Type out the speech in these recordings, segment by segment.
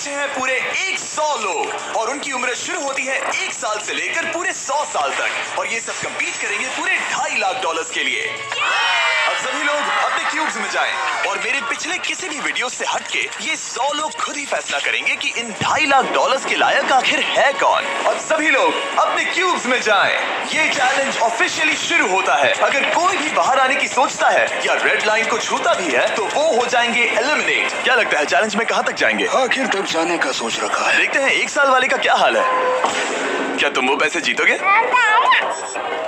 बचे हैं पूरे 100 लोग और उनकी उम्र शुरू होती है 1 साल से लेकर पूरे 100 साल तक और ये सब कंपीट करेंगे पूरे $2.5 लाख के लिए। अब सभी लोग अपने क्यूब्स में जाएं और मेरे पिछले किसी भी वीडियो से हटके ये 100 लोग खुद ही फैसला करेंगे कि इन $2.5 लाख के लायक आखिर है कौन। अब सभी लोग अपने क्यूब्स में जाएं। ये चैलेंज ऑफिशियली शुरू होता है। अगर कोई भी बाहर आने की सोचता है या रेड लाइन को छूता भी है तो वो हो जाएंगे एलिमिनेट। क्या लगता है चैलेंज में कहाँ तक जाएंगे? आखिर तक जाने का सोच रखा है। देखते हैं 1 साल वाले का क्या हाल है। क्या तुम वो पैसे जीतोगे?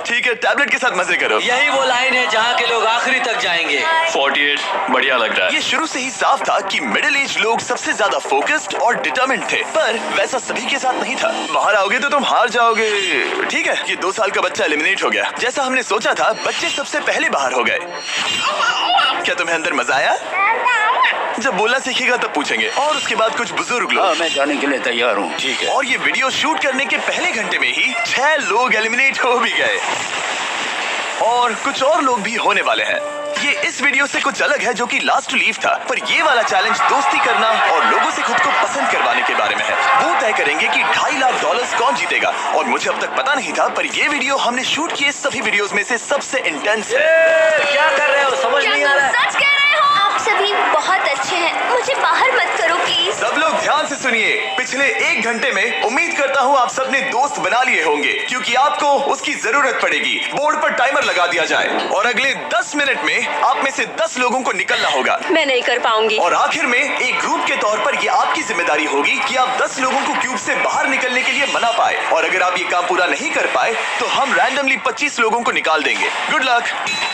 ठीक है, टैबलेट के साथ मजे करो। यही वो लाइन है जहाँ के लोग आखिरी तक जाएंगे। 48 बढ़िया लग रहा है। ये शुरू से ही साफ था कि मिडिल एज लोग सबसे ज्यादा फोकस्ड और डिटरमिन्ड थे, पर वैसा सभी के साथ नहीं था। बाहर आओगे तो तुम हार जाओगे। ठीक है, ये 2 साल का बच्चा एलिमिनेट हो गया। जैसा हमने सोचा था, बच्चे सबसे पहले बाहर हो गए। क्या तुम्हें अंदर मजा आया? जब बोलना सीखेगा तब पूछेंगे। और उसके बाद कुछ बुजुर्ग लोग। मैं जाने के लिए तैयार हूँ। ठीक है। और ये वीडियो शूट करने के पहले घंटे में ही 6 लोग एलिमिनेट हो भी गए और कुछ और लोग भी होने वाले हैं। ये इस वीडियो से कुछ अलग है जो कि लास्ट टू लीव था, पर ये वाला चैलेंज दोस्ती करना और लोगों से खुद को पसंद करवाने के बारे में है। वो तय करेंगे कि $2.5 लाख कौन जीतेगा और मुझे अब तक पता नहीं था, पर ये वीडियो हमने शूट किए सभी वीडियोस में से सबसे इंटेंस है। क्या कर रहे हो? समझ नहीं आ रहा है। सच कह रहे हो? आप सभी बहुत अच्छे हैं, मुझे बाहर मत करो प्लीज। सब लोग ध्यान से सुनिए। पिछले 1 घंटे में उम्मीद करता हूँ आप सबने दोस्त बना लिए होंगे, क्योंकि आपको उसकी जरूरत पड़ेगी। बोर्ड पर टाइमर लगा दिया जाए और अगले 10 मिनट में आप में से 10 लोगों को निकलना होगा। मैं नहीं कर पाऊंगी। और आखिर में एक ग्रुप के तौर पर ये आपकी जिम्मेदारी होगी कि आप 10 लोगों को क्यूब से बाहर निकलने के लिए मना पाए। और अगर आप ये काम पूरा नहीं कर पाए तो हम रैंडमली 25 लोगों को निकाल देंगे। Good luck.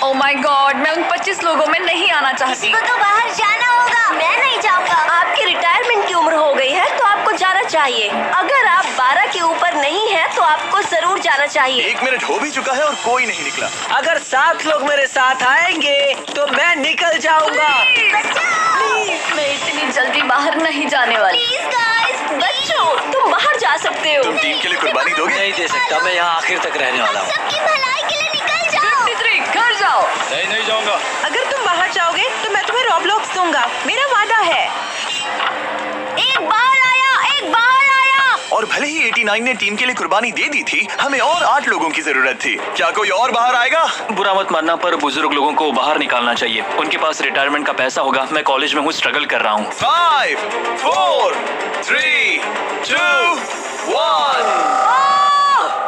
Oh my God, मैं उन 25 लोगों में नहीं आना चाहती। किसी को तो बाहर जाना होगा। मैं नहीं जाऊंगा। आपकी रिटायरमेंट की उम्र हो गई है तो आपको जाना चाहिए। अगर आप 12 के ऊपर नहीं है तो आपको जरूर जाना चाहिए। 1 मिनट हो भी चुका है और कोई नहीं निकला। अगर 7 लोग मेरे साथ आएंगे तो मैं निकल जाऊंगा। मैं इतनी जल्दी बाहर नहीं जाने वाली। प्लीज गाइस, बच्चों तुम बाहर जा सकते हो। तुम टीम के लिए कुर्बानी दोगे? नहीं दे सकता, मैं यहाँ आखिर तक रहने वाला हूँ। सबकी भलाई के लिए निकल जाओ। 53, घर जाओ। नहीं जाऊंगा। अगर तुम बाहर जाओगे तो मैं तुम्हें रॉबलॉक्स दूंगा, मेरा वादा है। एक बाहर आया। और भले ही 89 ने टीम के लिए कुर्बानी दे दी थी, हमें और 8 लोगों की जरूरत थी। क्या कोई और बाहर आएगा? बुरा मत मानना, पर बुजुर्ग लोगों को बाहर निकालना चाहिए। उनके पास रिटायरमेंट का पैसा होगा। मैं कॉलेज में हूँ, स्ट्रगल कर रहा हूँ। 5 4 3 2 1।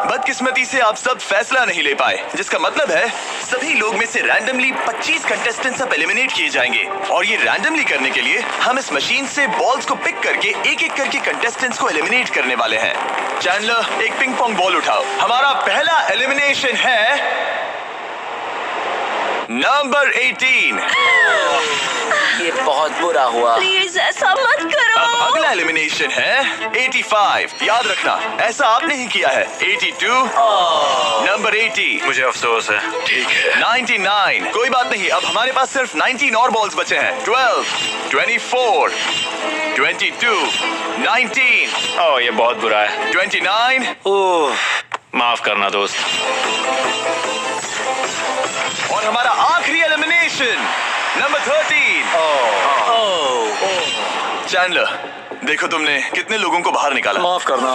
बदकिस्मती से आप सब फैसला नहीं ले पाए, जिसका मतलब है सभी लोग में से रैंडमली 25 कंटेस्टेंट्स अब एलिमिनेट किए जाएंगे। और ये रैंडमली करने के लिए हम इस मशीन से बॉल्स को पिक करके एक-एक करके कंटेस्टेंट्स को एलिमिनेट करने वाले हैं। चैंडलर, एक पिंग पोंग बॉल उठाओ। हमारा पहला एलिमिनेशन है नंबर 18। ये बहुत बुरा हुआ। प्लीज ऐसा मत करो। अब अगला एलिमिनेशन है 85। याद रखना, ऐसा आपने ही किया है। 82। नंबर 80। मुझे अफसोस है। ठीक है। 99। कोई बात नहीं, अब हमारे पास सिर्फ 19 और बॉल्स बचे हैं। 12 24 22 19 ओह, ये बहुत बुरा है। 29। ओह, माफ करना दोस्त। और हमारा आखिरी एलिमिनेशन नंबर 13। चैंडलर, देखो तुमने कितने लोगों को बाहर निकाला। माफ करना।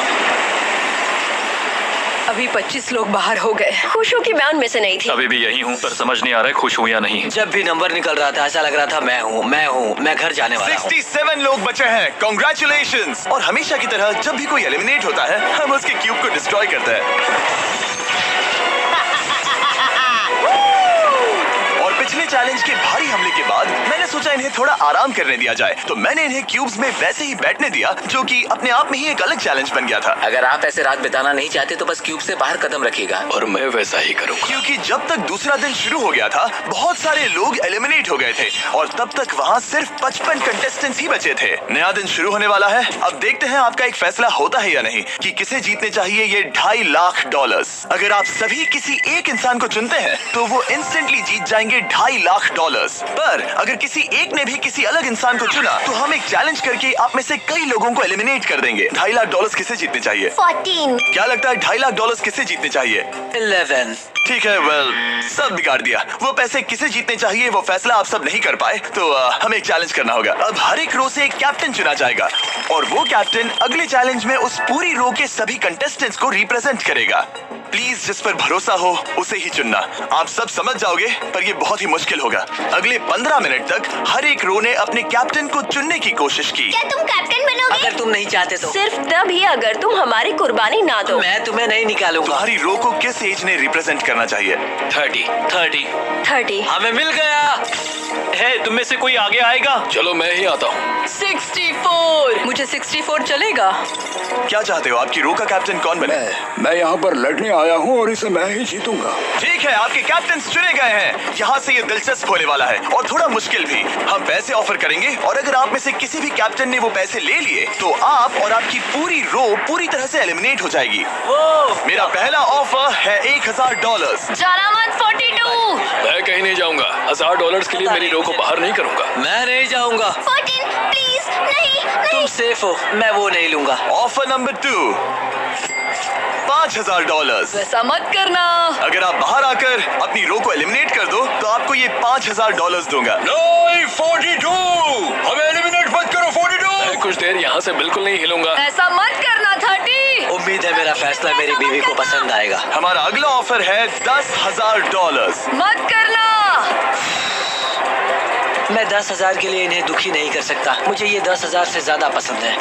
अभी 25 लोग बाहर हो गए। खुश हूँ कि मैं उनमें से नहीं थी। अभी भी यही हूँ, पर समझ नहीं आ रहा है खुश हूँ या नहीं। जब भी नंबर निकल रहा था ऐसा लग रहा था मैं घर जाने वाला हूँ। 67 लोग बचे हैं। कॉन्ग्रेचुलेशंस। और हमेशा की तरह जब भी कोई एलिमिनेट होता है, हम उसके क्यूब को डिस्ट्रॉय करते हैं। पिछले चैलेंज के भारी हमले के बाद मैंने सोचा इन्हें थोड़ा आराम करने दिया जाए, तो मैंने इन्हें क्यूब्स में वैसे ही बैठने दिया, जो कि अपने आप में ही एक अलग चैलेंज बन गया था। अगर आप ऐसे रात बिताना नहीं चाहते तो बस क्यूब से बाहर कदम रखिएगा। और मैं वैसा ही करूँगा। क्योंकि जब तक दूसरा दिन शुरू हो गया था, बहुत सारे लोग एलिमिनेट हो गए थे और तब तक वहाँ सिर्फ 55 कंटेस्टेंट्स ही बचे थे। नया दिन शुरू होने वाला है। अब देखते हैं आपका एक फैसला होता है या नहीं कि किसे जीतने चाहिए ये $2.5 लाख। अगर आप सभी किसी एक इंसान को चुनते हैं तो वो इंस्टेंटली जीत जाएंगे 2.5 लाख डॉलर्स। पर अगर किसी एक ने भी किसी अलग इंसान को चुना तो हम एक चैलेंज करके आप में से कई लोगों को एलिमिनेट कर देंगे। 2.5 लाख डॉलर्स किसे जीतने चाहिए? 14। क्या लगता है 2.5 लाख डॉलर्स किसे जीतने चाहिए? 11। ठीक है, वेल सब बिगाड़ दिया। वो पैसे किसे जीतने चाहिए वो फैसला आप सब नहीं कर पाए, तो हमें एक चैलेंज करना होगा। अब हर एक रो से एक कैप्टन चुना जाएगा और वो कैप्टन अगले चैलेंज में उस पूरी रो के सभी कंटेस्टेंट्स को रिप्रेजेंट करेगा। प्लीज जिस पर भरोसा हो उसे ही चुनना। आप सब समझ जाओगे, पर ये बहुत ही मुश्किल होगा। अगले 15 मिनट तक हर एक रो ने अपने कैप्टन को चुनने की कोशिश की। क्या तुम कैप्टन बनोगे? अगर तुम नहीं चाहते तो सिर्फ तभी अगर तुम हमारी कुर्बानी ना दो। मैं तुम्हें नहीं निकालूंगा। तुम्हारी रो को किस एज ने रिप्रेजेंट करना चाहिए? 30। 30। हमें मिल गया। है, तुम में से कोई आगे आएगा? चलो मैं ही आता हूँ। 64। मुझे 64 चलेगा। क्या चाहते हो, आपकी रो का कैप्टन कौन बने? मैं यहाँ पर लड़ने आया हूँ और इसे मैं ही जीतूंगा। ठीक है, आपके कैप्टन चुने गए हैं। यहाँ से ये दिलचस्प होने वाला है और थोड़ा मुश्किल भी। हम पैसे ऑफर करेंगे और अगर आप में से किसी भी कैप्टन ने वो पैसे ले लिए तो आप और आपकी पूरी रो पूरी तरह से एलिमिनेट हो जाएगी। मेरा पहला ऑफर है $1000। जाना मत 42। मैं कहीं नहीं जाऊंगा। $1000 के लिए मेरी रो को बाहर नहीं करूंगा। मैं नहीं जाऊंगा। 14 प्लीज। नहीं तुम नहीं। सेफ हो, मैं वो नहीं लूंगा। Offer number 2, $5000। वैसा मत करना। अगर आप बाहर आकर अपनी रो को एलिमिनेट कर दो तो आपको ये $5000 दूंगा। नहीं, 42। हमें एलिमिनेट मत करो। 42। मैं कुछ देर यहाँ से बिल्कुल नहीं हिलूंगा। ऐसा मत करना 30। उम्मीद है मेरा फैसला मेरी बीवी को पसंद आएगा। हमारा अगला ऑफर है $10,000। मत करना। मैं 10,000 के लिए इन्हें दुखी नहीं कर सकता। मुझे ये 10,000 से ज्यादा पसंद है।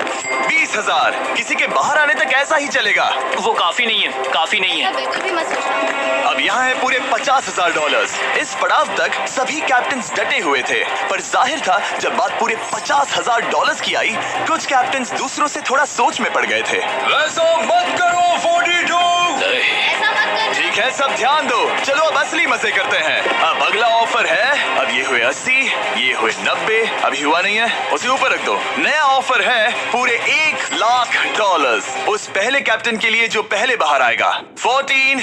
20,000। किसी के बाहर आने तक ऐसा ही चलेगा। वो काफी नहीं है, काफी नहीं है। भी मत सोचना। अब यहाँ है पूरे $50,000। इस पड़ाव तक सभी कैप्टन्स डटे हुए थे, पर जाहिर था जब बात पूरे $50,000 की आई, कुछ कैप्टन्स दूसरों से थोड़ा सोच में पड़ गए थे। ऐसा मत करो 42। नहीं। ऐसा मत करना। ठीक है, सब ध्यान दो। चलो अब असली मजे करते हैं। अब अगला ऑफर है, अब ये हुए 80, ये हुए 90, अभी हुआ नहीं है, उसे ऊपर रख दो। नया ऑफर है पूरे $1 लाख उस पहले कैप्टन के लिए जो पहले बाहर आएगा। 14,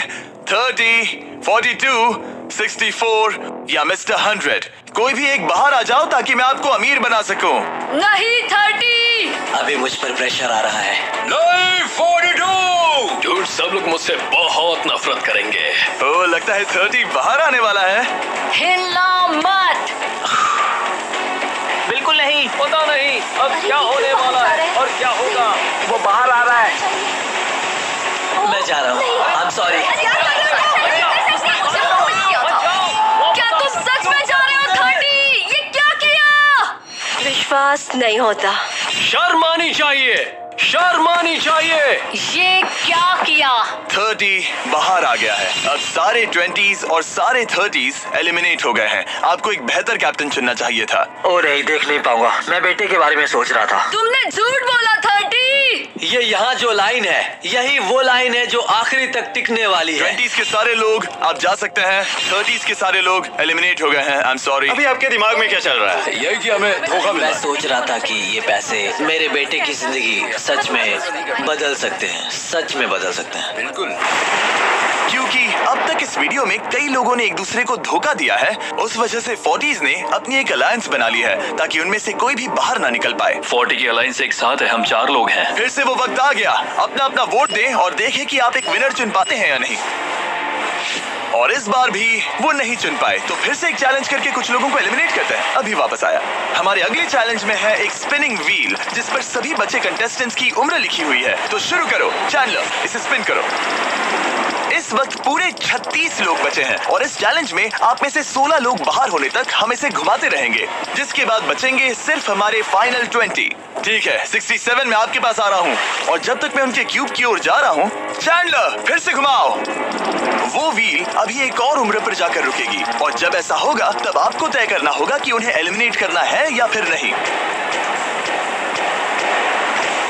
30, 42, 64 या मिस्टर 100। कोई भी एक बाहर आ जाओ ताकि मैं आपको अमीर बना सकूं। नहीं 30। अभी मुझ पर प्रेशर आ रहा है। नहीं, 42। डूड, सब लोग मुझसे बहुत नफरत करेंगे। ओ, लगता है 30 बाहर आने वाला है। हिलना मत। बिल्कुल नहीं, पता नहीं अब क्या होने वाला है और क्या होगा। वो बाहर आ रहा है। मैं जा रहा हूँ। आई एम सॉरी। क्या तुम सच में जा रहे हो 30? ये क्या किया? विश्वास नहीं होता। शर्म आनी चाहिए, शर्म आनी चाहिए। ये क्या किया? 30 बाहर आ गया है। अब सारे 20s और सारे 30s एलिमिनेट हो गए हैं। आपको एक बेहतर कैप्टन चुनना चाहिए था। ओ नहीं, देख नहीं पाऊंगा। मैं बेटे के बारे में सोच रहा था। तुमने झूठ बोला 30। ये यहाँ जो लाइन है, यही वो लाइन है जो आखिरी तक टिकने वाली है। 20s के सारे लोग आप जा सकते हैं, 30s के सारे लोग एलिमिनेट हो गए हैं। आई एम सॉरी। अभी आपके दिमाग में क्या चल रहा है? यही कि हमें धोखा मिला। मैं सोच रहा था कि ये पैसे मेरे बेटे की जिंदगी सच में बदल सकते हैं, सच में बदल सकते हैं। बिल्कुल। क्योंकि अब तक इस वीडियो में कई लोगों ने एक दूसरे को धोखा दिया है, उस वजह से 40s ने अपनी एक अलायंस बना ली है ताकि उनमें से कोई भी बाहर ना निकल पाए। 40 की अलायंस एक साथ है, हम 4 लोग हैं। फिर से वो वक्त आ गया। अपना अपना वोट दें और देखें कि आप एक विनर चुन पाते हैं या नहीं। और इस बार भी वो नहीं चुन पाए, तो फिर से एक चैलेंज करके कुछ लोगों को एलिमिनेट करते हैं। अभी वापस आया। हमारे अगले चैलेंज में है एक स्पिनिंग व्हील जिस पर सभी बचे कंटेस्टेंट्स की उम्र लिखी हुई है। तो शुरू करो चैनलर, इसे स्पिन करो। इस वक्त पूरे 36 लोग बचे हैं और इस चैलेंज में आप में से 16 लोग बाहर होने तक हम इसे घुमाते रहेंगे, जिसके बाद बचेंगे सिर्फ हमारे फाइनल 20। ठीक है, 67 में आपके पास आ रहा हूँ और जब तक मैं उनके क्यूब की ओर जा रहा हूँ, चैंडलर फिर से घुमाओ। वो व्हील अभी एक और उम्र पर जाकर रुकेगी और जब ऐसा होगा तब आपको तय करना होगा कि उन्हें एलिमिनेट करना है या फिर नहीं।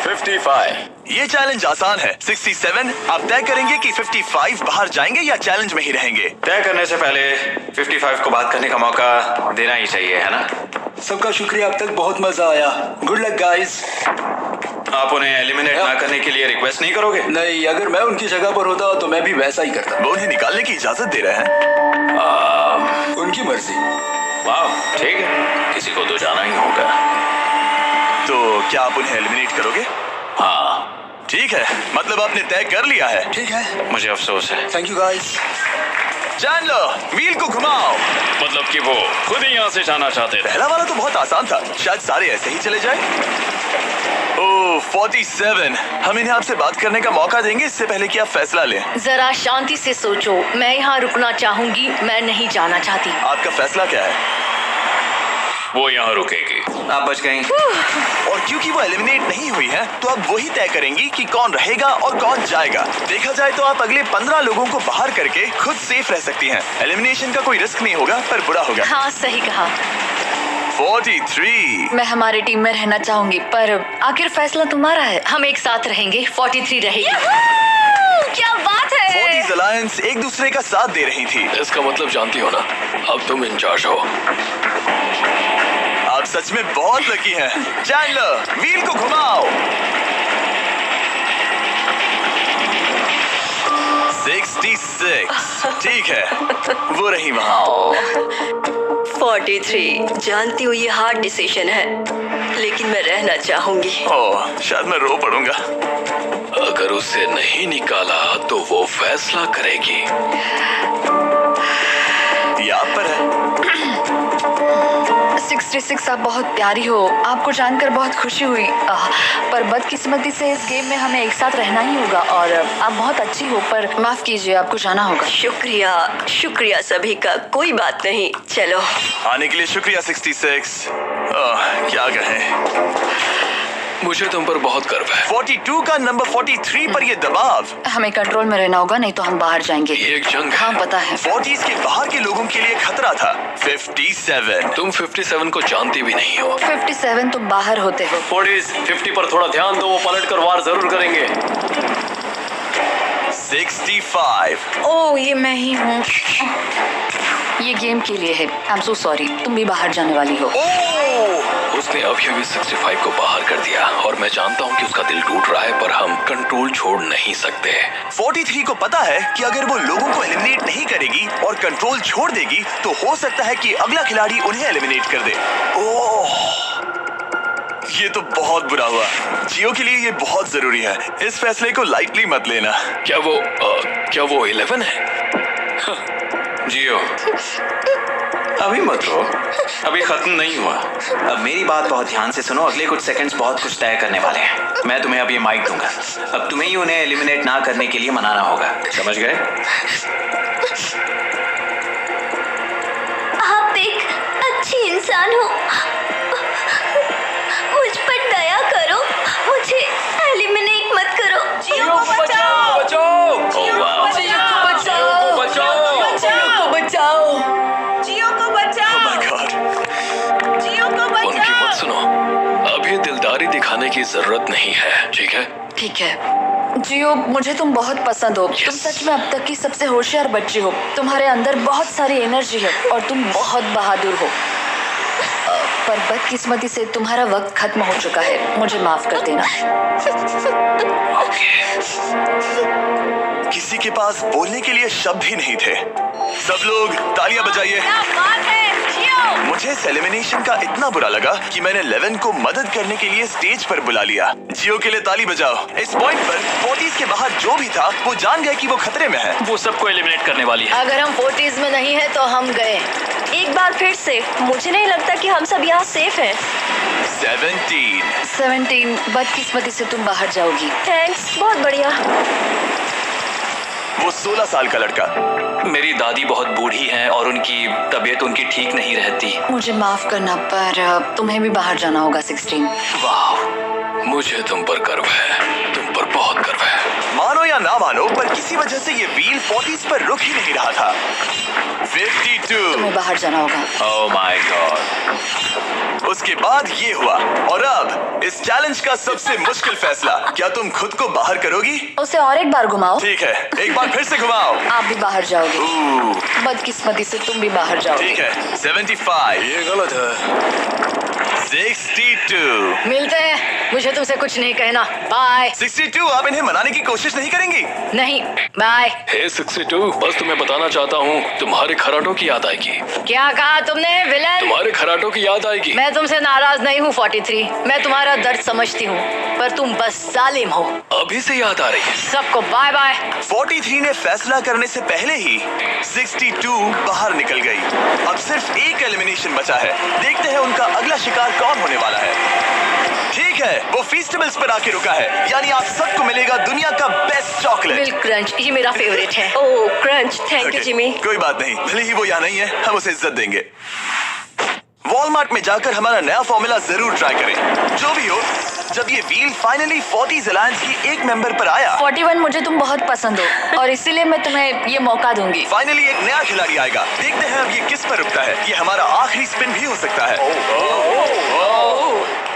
55। ये चैलेंज आसान है। 67 आप तय करेंगे कि 55 बाहर जाएंगे या चैलेंज में ही रहेंगे। तय करने से पहले 55 को बात करने का मौका देना ही चाहिए, है ना? सबका शुक्रिया, अब तक बहुत मजा आया। Good luck guys. आप उन्हें एलिमिनेट ना करने के लिए रिक्वेस्ट नहीं करोगे? नहीं, अगर मैं उनकी जगह पर होता तो मैं भी वैसा ही करता। वो उन्हें निकालने की इजाजत दे रहे हैं। उनकी मर्जी। वाह, ठीक है, किसी को तो जाना ही होगा। तो क्या आप उन्हें एलिमिनेट करोगे? हाँ, ठीक है, मतलब आपने तय कर लिया है। ठीक है, मुझे अफसोस है। Thank you guys. Chandler, wheel को घुमाओ। मतलब कि वो खुद ही यहाँ से जाना चाहते थे। पहला वाला तो बहुत आसान था, शायद सारे ऐसे ही चले जाए। ओह 47, हम इन्हें आपसे बात करने का मौका देंगे इससे पहले कि आप फैसला लें। जरा शांति से सोचो, मैं यहाँ रुकना चाहूंगी, मैं नहीं जाना चाहती। आपका फैसला क्या है? वो यहाँ रुकेगी। आप बच गई। और क्योंकि वो एलिमिनेट नहीं हुई है, तो अब वही तय करेंगी कि कौन रहेगा और कौन जाएगा। देखा जाए तो आप अगले 15 लोगों को बाहर करके खुद सेफ रह सकती हैं। एलिमिनेशन का कोई रिस्क नहीं होगा, पर बुरा होगा। हाँ, सही कहा। 43। मैं हमारे टीम में रहना चाहूंगी, पर आखिर फैसला तुम्हारा है। हम एक साथ रहेंगे। 43 रहेगी। क्या बात है। 40 अलायंस एक दूसरे का साथ दे रही थी। इसका मतलब जानती हो ना, अब तुम इंचार्ज हो। आप सच में बहुत लकी हैं। चैंडलर, व्हील को घुमाओ। 66, ठीक है, वो रही वहाँ। 43, जानती हूँ ये हार्ड डिसीजन है, लेकिन मैं रहना चाहूंगी। ओह, शायद मैं रो पड़ूंगा। अगर उसे नहीं निकाला तो वो फैसला करेगी। ये आप पर है। 66, आप बहुत प्यारी हो। आपको जानकर बहुत खुशी हुई, पर बदकिस्मती से इस गेम में हमें एक साथ रहना ही होगा। और आप बहुत अच्छी हो, पर माफ कीजिए, आपको जाना होगा। शुक्रिया, शुक्रिया सभी का, कोई बात नहीं। चलो, आने के लिए शुक्रिया 66। क्या कहें। मुझे तुम पर बहुत गर्व है। 42 का नंबर 43 पर ये दबाव। हमें कंट्रोल में रहना होगा, नहीं तो हम बाहर जाएंगे। ये एक जंग है। हाँ, पता है। 40s के बाहर के लोगों के लिए खतरा था। 57। तुम 57 को जानती भी नहीं हो। 57 तुम बाहर होते हो। 40 50 पर थोड़ा ध्यान दो, वो पलट कर वार जरूर करेंगे। 65। ओह, ये मैं ही हूँ। ये गेम के लिए है। आई एम सो सॉरी, तुम भी बाहर जाने वाली हो। उसने अभी 65 को बाहर कर दिया और मैं जानता हूँ कि उसका दिल टूट रहा है, पर हम कंट्रोल छोड़ नहीं सकते। 43 को पता है कि अगर वो लोगों को एलिमिनेट नहीं करेगी और कंट्रोल छोड़ देगी, तो हो सकता है कि अगला खिलाड़ी उन्हें एलिमिनेट कर दे। ओह, ये तो बहुत बुरा हुआ। जियो के लिए ये बहुत जरूरी है। इस फैसले को लाइटली मत लेना। क्या वो 11 है? जियो, अभी मत रो, अभी खत्म नहीं हुआ। अब मेरी बात बहुत ध्यान से सुनो, अगले कुछ सेकंड्स बहुत कुछ तय करने वाले हैं। मैं तुम्हें अब ये माइक दूंगा। अब तुम्हें ही उन्हें एलिमिनेट ना करने के लिए मनाना होगा, समझ गए? आप एक अच्छी इंसान हो, मुझ पर दया करो, मुझे एलिमिनेट मत करो। जियो को बचाओ, ओह वाह। जियो को बचाओ, जियो को बचाओ, जियो को बचाओ, Oh my God। जियो को उनकी मत बचाओ। सुनो, अभी दिलदारी दिखाने की जरूरत नहीं है, ठीक है? ठीक है। जियो, मुझे तुम बहुत पसंद हो। तुम सच में अब तक की सबसे होशियार बच्ची हो। तुम्हारे अंदर बहुत सारी एनर्जी है और तुम बहुत बहादुर हो। पर बदकिस्मती से तुम्हारा वक्त खत्म हो चुका है। मुझे माफ कर देना। किसी के पास बोलने के लिए शब्द ही नहीं थे। सब लोग तालियां बजाइए। क्या बात है, जियो। मुझे इस एलिमिनेशन का इतना बुरा लगा कि मैंने 11 को मदद करने के लिए स्टेज पर बुला लिया। जियो के लिए ताली बजाओ। इस पॉइंट पर 40s के बाहर जो भी था वो जान गया कि वो खतरे में है। वो सबको एलिमिनेट करने वाली है। अगर हम 40s में नहीं है तो हम गए। एक बार फिर से, मुझे नहीं लगता कि हम सब यहाँ सेफ हैं। 17। बदकिस्मती से तुम बाहर जाओगी। थैंक्स, बहुत बढ़िया। वो 16 साल का लड़का। मेरी दादी बहुत बूढ़ी हैं और उनकी तबीयत उनकी ठीक नहीं रहती। मुझे माफ करना, पर तुम्हें भी बाहर जाना होगा। 16। वाह, मुझे तुम पर गर्व है, तुम पर बहुत गर्व है। मानो या ना मानो, पर किसी वजह से ये व्हील 40s पर रुक ही नहीं रहा था। 52। तुम्हें बाहर जाना होगा। ओह माय गॉड। उसके बाद ये हुआ, और अब इस चैलेंज का सबसे मुश्किल फैसला। क्या तुम खुद को बाहर करोगी? उसे और एक बार घुमाओ। ठीक है, एक बार फिर से घुमाओ। आप भी बाहर जाओगे। Ooh, बदकिस्मती से तुम भी बाहर जाओगे। ठीक है। 75। ये गलत है। 62। मिलते हैं। मुझे तुमसे कुछ नहीं कहना। बाय। 62, आप इन्हें मनाने की कोशिश नहीं करेंगी? नहीं, बाय। हे 62, बस तुम्हें बताना चाहता हूँ तुम्हारे खराटों की याद आएगी। क्या कहा तुमने विलन? तुम्हारे खराटों की याद आएगी। मैं तुमसे नाराज नहीं हूँ 43। मैं तुम्हारा दर्द समझती हूँ, पर तुम बस जालिम हो। अभी से याद आ रही है। सबको बाय बाय। 43 ने फैसला करने से पहले ही 62 बाहर निकल गई। अब सिर्फ एक एलिमिनेशन बचा है। देखते हैं उनका अगला शिकार कौन होने वाला है। ठीक है, वो फीस्टेबल्स पर आके रुका है, यानी आप सबको मिलेगा दुनिया का बेस्ट चॉकलेट। मिल्क क्रंच, ये मेरा फेवरेट है। ओह क्रंच, थैंक यू जिमी। कोई बात नहीं, भले ही वो यहाँ नहीं है, हम उसे इज्जत देंगे। वॉलमार्ट में जाकर हमारा नया फॉर्मूला जरूर ट्राई करें। जो भी हो, जब ये व्हील फाइनली 40s अलायंस की एक मेंबर पर आया। 41 मुझे तुम बहुत पसंद हो और इसीलिए मैं तुम्हें ये मौका दूंगी। फाइनली एक नया खिलाड़ी आएगा। देखते हैं अब ये किस पर रुकता है। ये हमारा आखिरी स्पिन भी हो सकता है।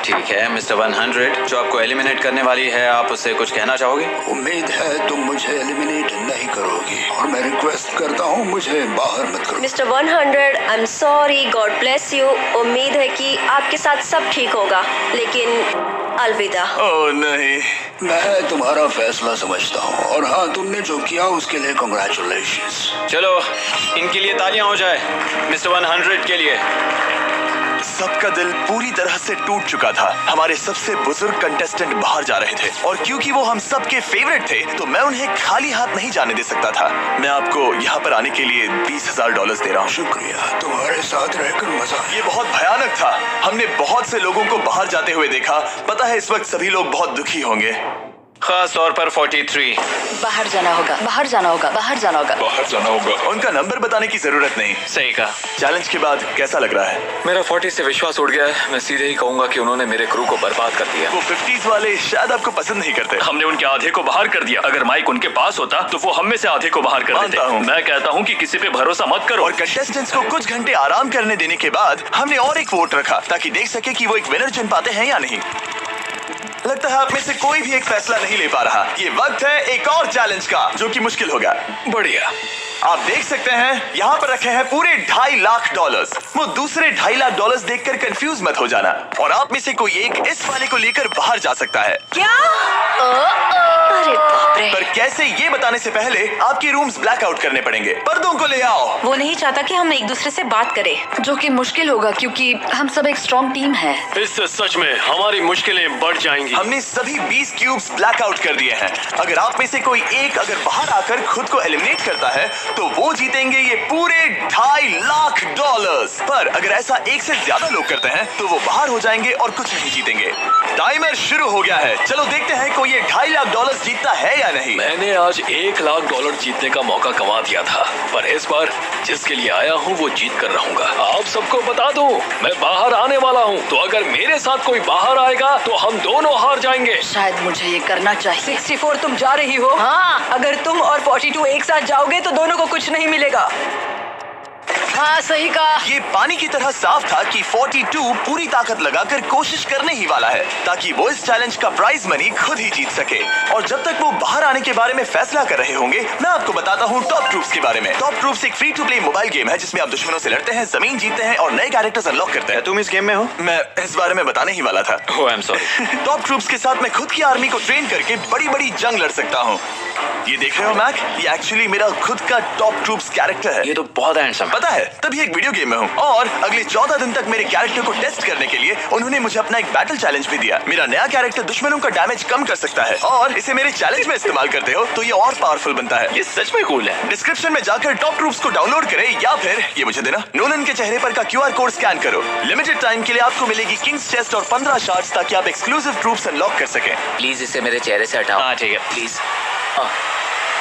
ठीक है मिस्टर 100, जो आपको एलिमिनेट करने वाली है, आप उससे कुछ कहना चाहोगे? उम्मीद है तुम मुझे एलिमिनेट नहीं करोगी और मैं रिक्वेस्ट करता हूँ मुझे बाहर मत करो। Mister 100, I am sorry, God bless you. उम्मीद है कि आपके साथ सब ठीक होगा, लेकिन अलविदा। ओह नहीं। मैं तुम्हारा फैसला समझता हूँ और हाँ, तुमने जो किया उसके लिए कांग्रेचुलेशंस। चलो इनके लिए तालियां हो जाए, मिस्टर 100 के लिए। सबका दिल पूरी तरह से टूट चुका था। हमारे सबसे बुजुर्ग कंटेस्टेंट बाहर जा रहे थे और क्योंकि वो हम सबके फेवरेट थे तो मैं उन्हें खाली हाथ नहीं जाने दे सकता था। मैं आपको यहाँ पर आने के लिए $20,000 दे रहा हूँ। शुक्रिया, तुम्हारे साथ रहकर मजा आया। ये बहुत भयानक था। हमने बहुत से लोगों को बाहर जाते हुए देखा। पता है इस वक्त सभी लोग बहुत दुखी होंगे, खास तौर पर 43। बाहर जाना होगा, बाहर जाना होगा, बाहर जाना होगा। बाहर जाना होगा। उनका नंबर बताने की जरूरत नहीं। सही कहा। चैलेंज के बाद कैसा लग रहा है? मेरा 40 से विश्वास उड़ गया है। मैं सीधे ही कहूंगा कि उन्होंने मेरे क्रू को बर्बाद कर दिया। वो 50s वाले शायद आपको पसंद नहीं करते। हमने उनके आधे को बाहर कर दिया। अगर माइक उनके पास होता तो वो हम में से आधे को बाहर कर मानता हूँ। देते। मैं कहता हूँ कि किसी पे भरोसा मत करो। और कंटेस्टेंट्स को कुछ घंटे आराम करने देने के बाद हमने और एक वोट रखा ताकि देख सके कि वो एक विनर चुन पाते हैं या नहीं। लगता है आप में से कोई भी एक फैसला नहीं ले पा रहा। ये वक्त है एक और चैलेंज का, जो कि मुश्किल होगा। बढ़िया। आप देख सकते हैं यहाँ पर रखे हैं पूरे $2.5 लाख। वो दूसरे $2.5 लाख देखकर कंफ्यूज मत हो जाना। और आप में से कोई एक इस वाले को लेकर बाहर जा सकता है। क्या? अरे बाप रे। पर कैसे, ये बताने से पहले आपके रूम्स ब्लैकआउट करने पड़ेंगे। पर्दों को ले आओ। वो नहीं चाहता कि हम एक दूसरे से बात करें, जो कि मुश्किल होगा क्योंकि हम सब एक स्ट्रॉन्ग टीम है। इससे सच में हमारी मुश्किलें बढ़ जाएंगी। हमने सभी 20 क्यूब्स ब्लैकआउट कर दिए हैं। अगर आप में से कोई एक अगर बाहर आकर खुद को एलिमिनेट करता है तो वो जीतेंगे ये पूरे $2.5 लाख। पर अगर ऐसा एक से ज्यादा लोग करते हैं तो वो बाहर हो जाएंगे और कुछ नहीं जीतेंगे। टाइमर शुरू हो गया है। चलो देखते हैं कोई ये $2.5 लाख जीतता है या नहीं। मैंने आज $1 लाख जीतने का मौका कमा दिया था, पर इस बार जिसके लिए आया हूँ वो जीत कर रहूंगा। आप सबको बता दूं, मैं बाहर आने वाला हूँ, तो अगर मेरे साथ कोई बाहर आएगा तो हम दोनों हार जाएंगे। शायद मुझे ये करना चाहिए। 64 तुम जा रही हो? हाँ, अगर तुम और 42 एक साथ जाओगे तो दोनों को कुछ नहीं मिलेगा। हाँ, सही कहा। ये पानी की तरह साफ था कि 42 पूरी ताकत लगाकर कोशिश करने ही वाला है ताकि वो इस चैलेंज का प्राइज मनी खुद ही जीत सके। और जब तक वो बाहर आने के बारे में फैसला कर रहे होंगे, मैं आपको बताता हूँ टॉप ट्रूप्स के बारे में। टॉप ट्रूप्स एक free to play mobile game है जिसमें आप दुश्मनों से लड़ते हैं, जमीन जीतते हैं और नए कैरेक्टर्स अनलॉक करते हैं। तुम इस गेम में हो? मैं इस बारे में बताने ही वाला था। Oh, I am sorry. Top troops के साथ मैं खुद की आर्मी को ट्रेन करके बड़ी बड़ी जंग लड़ सकता हूँ। ये देख रहे हो मैक, ये एक्चुअली मेरा खुद का टॉप ट्रूप्स कैरेक्टर है। ये तो बहुत हैंडसम है। पता है, तभी एक वीडियो गेम में हूँ। और अगले 14 दिन तक मेरे कैरेक्टर को टेस्ट करने के लिए उन्होंने मुझे अपना एक बैटल चैलेंज भी दिया। मेरा नया कैरेक्टर दुश्मनों का डैमेज कम कर सकता है और इसे मेरे चैलेंज में इस्तेमाल करते हो तो ये और पावरफुल बनता है। ये सच में कूल है। डिस्क्रिप्शन में जाकर टॉप ट्रूप्स को डाउनलोड करें या फिर ये मुझे देना, नोलन के चेहरे पर का QR कोड स्कैन करो। लिमिटेड टाइम के लिए आपको मिलेगी किंग्स चेस्ट और 15 शार्ट्स ताकि आप एक्सक्लूसिव ट्रूप्स अनलॉक कर सकें। प्लीज इसे मेरे चेहरे से हटाओ। हाँ ठीक है। प्लीज।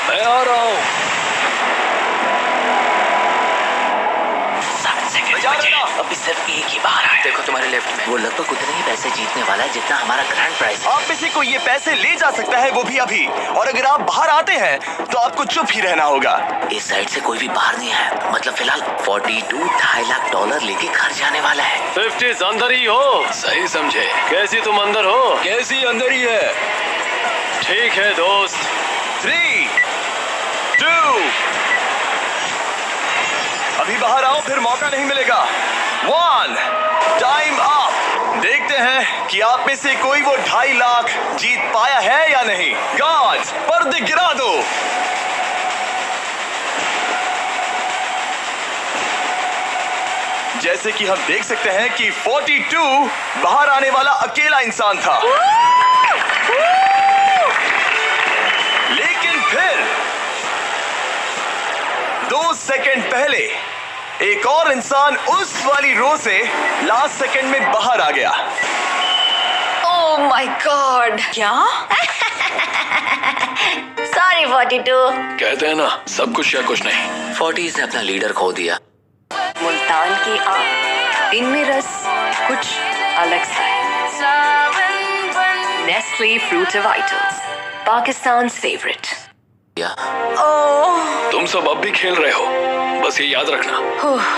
मैं आ रहा हूँ। 60 सेकंड बचे। अभी सिर्फ एक ही बाहर आया। देखो तुम्हारे लेफ्ट में, वो लगभग उतने ही पैसे जीतने वाला है जितना हमारा ग्रैंड प्राइज है। आप में से कोई ये पैसे ले जा सकता है, वो भी अभी। और अगर आप बाहर आते हैं तो आपको चुप ही रहना होगा। इस साइड से कोई भी बाहर नहीं है। मतलब फिलहाल 42 $2.5 लाख लेके घर जाने वाला है। 50 अंदर ही हो। सही समझे। कैसी तुम अंदर हो? कैसी अंदर ही है। ठीक है दोस्त। 3, 2, अभी बाहर आओ, फिर मौका नहीं मिलेगा। 1, टाइम अप। देखते हैं कि आप में से कोई वो 2.5 लाख जीत पाया है या नहीं। गार्ड्स, पर्दे गिरा दो। जैसे कि हम देख सकते हैं कि 42 बाहर आने वाला अकेला इंसान था, लेकिन फिर 2 सेकंड पहले एक और इंसान उस वाली रो से लास्ट सेकंड में बाहर आ गया। ओह माय गॉड। क्या? सॉरी 42। कहते हैं ना, सब कुछ या कुछ नहीं। 40 ने अपना लीडर खो दिया। मुल्तान की आग, इनमें रस कुछ अलग सा है। Nestle Fruita Vitals, Pakistan favourite. तुम सब अब भी खेल रहे हो, बस ये याद रखना।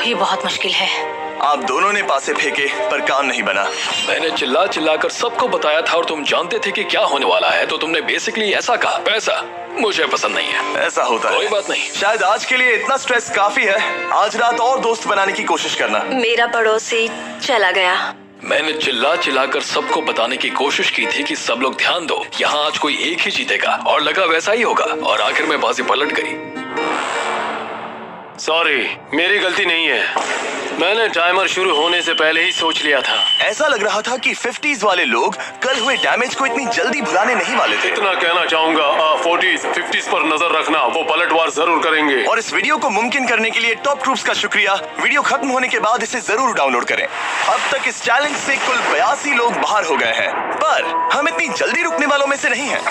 ये बहुत मुश्किल है। आप दोनों ने पासे फेंके पर काम नहीं बना। मैंने चिल्ला चिल्ला कर सबको बताया था और तुम जानते थे कि क्या होने वाला है, तो तुमने बेसिकली ऐसा कहा। पैसा मुझे पसंद नहीं है। ऐसा होता है। कोई बात नहीं। शायद आज के लिए इतना स्ट्रेस काफी है। आज रात और दोस्त बनाने की कोशिश करना। मेरा पड़ोसी चला गया। मैंने चिल्ला चिल्ला कर सबको बताने की कोशिश की थी कि सब लोग ध्यान दो, यहाँ आज कोई एक ही जीतेगा, और लगा वैसा ही होगा, और आखिर में बाजी पलट गई। सॉरी, मेरी गलती नहीं है। मैंने टाइमर शुरू होने से पहले ही सोच लिया था। ऐसा लग रहा था कि 50s वाले लोग कल हुए डैमेज को इतनी जल्दी भुलाने नहीं वाले थे। इतना कहना चाहूंगा, 40s 50s पर नजर रखना, वो पलटवार जरूर करेंगे। और इस वीडियो को मुमकिन करने के लिए टॉप ट्रूप्स का शुक्रिया। वीडियो खत्म होने के बाद इसे जरूर डाउनलोड करें। अब तक इस चैलेंज से कुल 82 लोग बाहर हो गए हैं, पर हम इतनी जल्दी रुकने वालों में से नहीं हैं।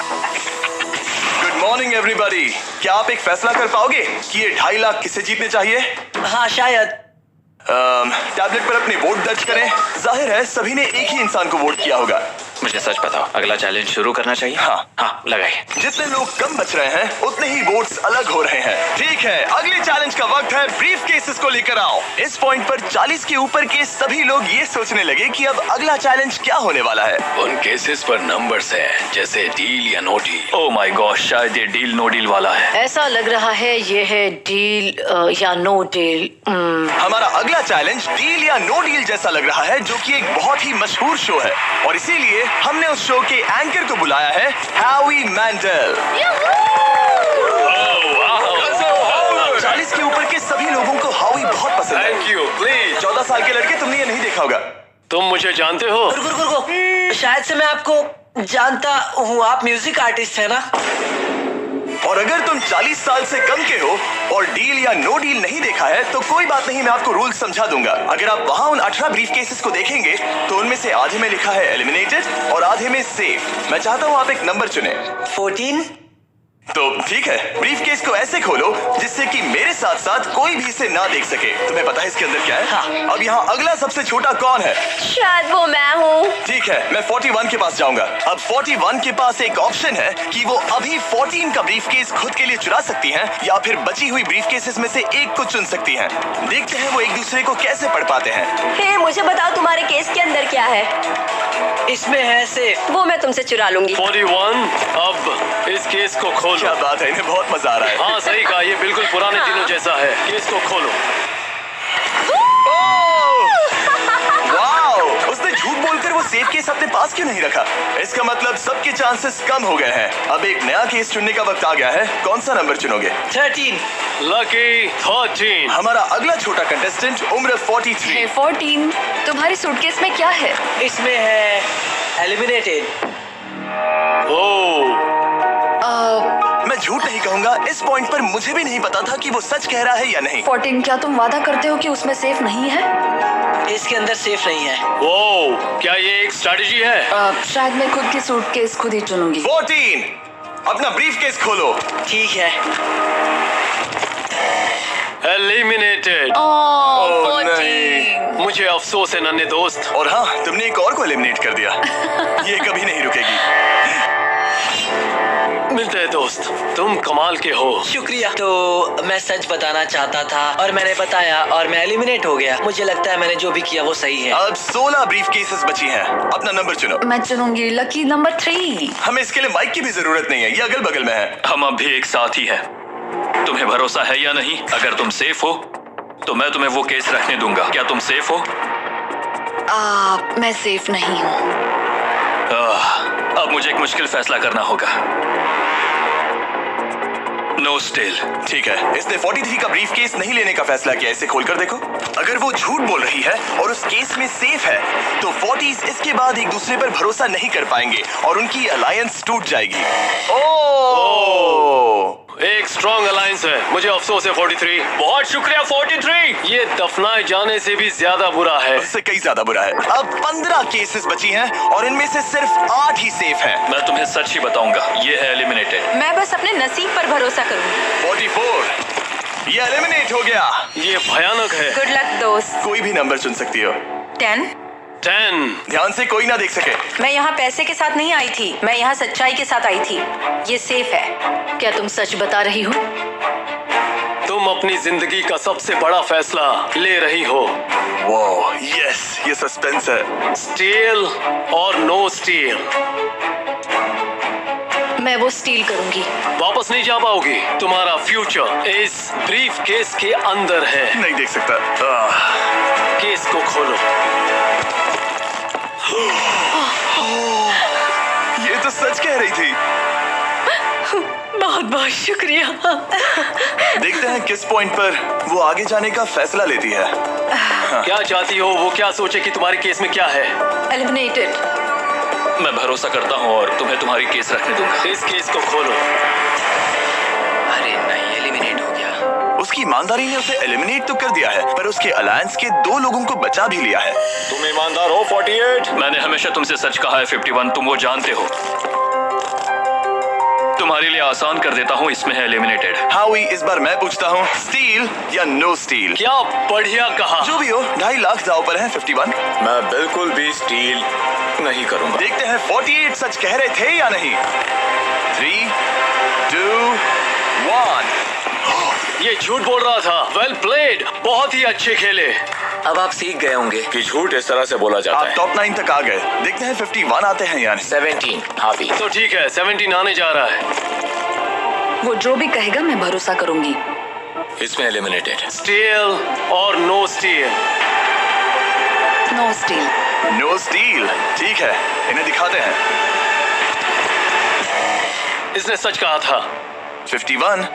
Good morning everybody. क्या आप एक फैसला कर पाओगे कि ये 2.5 लाख किसे जीतने चाहिए? हाँ शायद। टैबलेट पर अपने वोट दर्ज करें। जाहिर है सभी ने एक ही इंसान को वोट किया होगा। मुझे सच बताओ, अगला चैलेंज शुरू करना चाहिए? हाँ लगाइए। जितने लोग कम बच रहे हैं उतने ही वोट्स अलग हो रहे हैं। ठीक है, अगले चैलेंज का वक्त है। ब्रीफ केसेस को लेकर आओ। इस पॉइंट पर 40 के ऊपर के सभी लोग ये सोचने लगे कि अब अगला चैलेंज क्या होने वाला है। उन केसेस पर नंबर्स हैं, जैसे डील या no deal. Oh my god, शायद ये डील नो डील वाला है। ऐसा लग रहा है ये है डील या नो डील। हमारा अगला चैलेंज डील या नो डील जैसा लग रहा है, जो कि एक बहुत ही मशहूर शो है, और इसीलिए हमने उस शो के एंकर को बुलाया है, हावी मैंडल। 40 के ऊपर के सभी लोगों को हावी बहुत पसंद है। Thank you. प्लीज। 14 साल के लड़के, तुमने ये नहीं देखा होगा। तुम मुझे जानते हो? रुको, शायद से मैं आपको जानता हूँ। आप म्यूजिक आर्टिस्ट है ना? और अगर तुम 40 साल से कम के हो और डील या नो डील नहीं देखा है तो कोई बात नहीं, मैं आपको रूल समझा दूंगा। अगर आप वहाँ उन 18 ब्रीफ केसेस को देखेंगे तो उनमें से आधे में लिखा है एलिमिनेटेड और आधे में सेफ। मैं चाहता हूँ आप एक नंबर चुने। 14। तो ठीक है, ब्रीफ केस को ऐसे खोलो जिससे कि मेरे साथ साथ कोई भी इसे ना देख सके। तुम्हें पता है इसके अंदर क्या है? हाँ। अब यहाँ अगला सबसे छोटा कौन है? शायद वो मैं हूँ। ठीक है, मैं 41 के पास जाऊंगा। अब 41 के पास एक ऑप्शन है कि वो अभी 14 का ब्रीफ केस खुद के लिए चुरा सकती हैं, या फिर बची हुई ब्रीफ केसेस में से एक को चुन सकती हैं। देखते हैं वो एक दूसरे को कैसे पढ़ पाते हैं। हे, मुझे बताओ तुम्हारे केस के अंदर क्या है? इसमें है सेफ। वो मैं तुमसे चुरा लूंगी। 41। अब इस केस को खोलो। क्या बात है, इन्हें बहुत मजा आ रहा है। हाँ सही कहा, ये बिल्कुल पुराने दिनों जैसा है। केस को खोलो। वाओ! उसने झूठ बोलकर वो सेफ केस अपने पास क्यों नहीं रखा? इसका मतलब सबके चांसेस कम हो गए हैं। अब एक नया केस चुनने का वक्त आ गया है। कौन सा नंबर चुनोगे? 13। लकी 13। हमारा अगला छोटा कंटेस्टेंट उम्र 43। हे 14, तुम्हारी सूटकेस में क्या है? इसमें है एलिमिनेटेड। ओह, मैं झूठ नहीं कहूंगा, इस पॉइंट पर मुझे भी नहीं पता था कि वो सच कह रहा है या नहीं। 14, क्या तुम वादा करते हो कि उसमें सेफ नहीं है? इसके अंदर सेफ नहीं है। ओह, क्या ये एक स्ट्रैटेजी है? शायद मैं खुद की सूटकेस खुद ही चुनूंगी। 14, अपना ब्रीफ केस खोलो। ठीक है। एलिमिनेटेड। ओह, नहीं। मुझे अफसोस है नन्हे दोस्त। और हाँ, तुमने एक और को एलिमिनेट कर दिया। ये कभी नहीं रुकेगी। मिलते हैं दोस्त, तुम कमाल के हो। शुक्रिया। तो मैं सच बताना चाहता था और मैंने बताया और मैं एलिमिनेट हो गया। मुझे लगता है मैंने जो भी किया वो सही है। अब 16 ब्रीफ केसेस बची हैं। अपना नंबर चुनो। मैं चुनूंगी लकी नंबर 3। हमें इसके लिए माइक की भी जरूरत नहीं है, ये अगल बगल में है। हम अब भी एक साथ ही हैं। तुम्हें भरोसा है या नहीं? अगर तुम सेफ हो तो मैं तुम्हें वो केस रखने दूंगा। क्या तुम सेफ हो? मैं सेफ नहीं हूँ। अब मुझे एक मुश्किल फैसला करना होगा। No steal. ठीक है, इसने 43 का ब्रीफ केस नहीं लेने का फैसला किया। इसे खोलकर देखो। अगर वो झूठ बोल रही है और उस केस में सेफ है, तो 40s इसके बाद एक दूसरे पर भरोसा नहीं कर पाएंगे और उनकी अलायंस टूट जाएगी। एक स्ट्रॉन्ग अलायंस है। मुझे अफसोस है 43। बहुत शुक्रिया 43। ये दफनाए जाने से भी ज्यादा बुरा है। उससे कई ज्यादा बुरा है। अब 15 केसेस बची हैं और इनमें से सिर्फ 8 ही सेफ हैं। मैं तुम्हें सच ही बताऊंगा, ये है एलिमिनेटेड। मैं बस अपने नसीब पर भरोसा करूंगी। 44 ये एलिमिनेट हो गया। ये भयानक है। गुड लक दोस्त। कोई भी नंबर चुन सकती हो। 10। 10। ध्यान से कोई ना देख सके। मैं यहाँ पैसे के साथ नहीं आई थी, मैं यहाँ सच्चाई के साथ आई थी। ये सेफ है। क्या तुम सच बता रही हो? तुम अपनी जिंदगी का सबसे बड़ा फैसला ले रही हो। वो यस, ये सस्पेंस है। स्टील और नो स्टील। मैं वो स्टील करूंगी। वापस नहीं जा पाओगी। तुम्हारा फ्यूचर इस ब्रीफ केस के अंदर है। नहीं देख सकता। केस को खोलो। ये तो सच कह रही थी। बहुत बहुत शुक्रिया। देखते हैं किस पॉइंट पर वो आगे जाने का फैसला लेती है। क्या चाहती हो? वो क्या सोचे कि तुम्हारे केस में क्या है? एलिमिनेटेड। मैं भरोसा करता हूँ और तुम्हें तुम्हारी केस रखने दूंगा। इस केस को खोलो। अरे नहीं, एलिमिनेट हो गया। उसकी ईमानदारी ने उसे एलिमिनेट तो कर दिया है, पर उसके अलायंस के 2 लोगों को बचा भी लिया है। तुम ईमानदार हो 48। मैंने हमेशा तुमसे सच कहा है 51, तुम वो जानते हो। तुम्हारे लिए आसान कर देता हूँ, इसमें है एलिमिनेटेड। हावी, इस बार मैं पूछता हूँ, स्टील या नो स्टील? क्या बढ़िया कहा। जो भी हो, 2.5 लाख दांव पर है 51। मैं बिल्कुल भी स्टील नहीं करूंगा। देखते हैं 48 सच कह रहे थे या नहीं। 3, 2, 1। ये झूठ बोल रहा था। Well played. बहुत ही अच्छे खेले। अब आप सीख गए होंगे कि झूठ इस तरह से बोला जाता आप है। टॉप 9 तक आ गए। देखते हैं 51 आते हैं या नहीं। 17। हावी। तो ठीक है, 17 आने जा रहा है। वो जो भी कहेगा मैं भरोसा करूंगी। इसमें एलिमिनेटेड। स्टील और no steal. No steal. No steal. ठीक है, इन्हें दिखाते हैं। इसने सच कहा था। 51,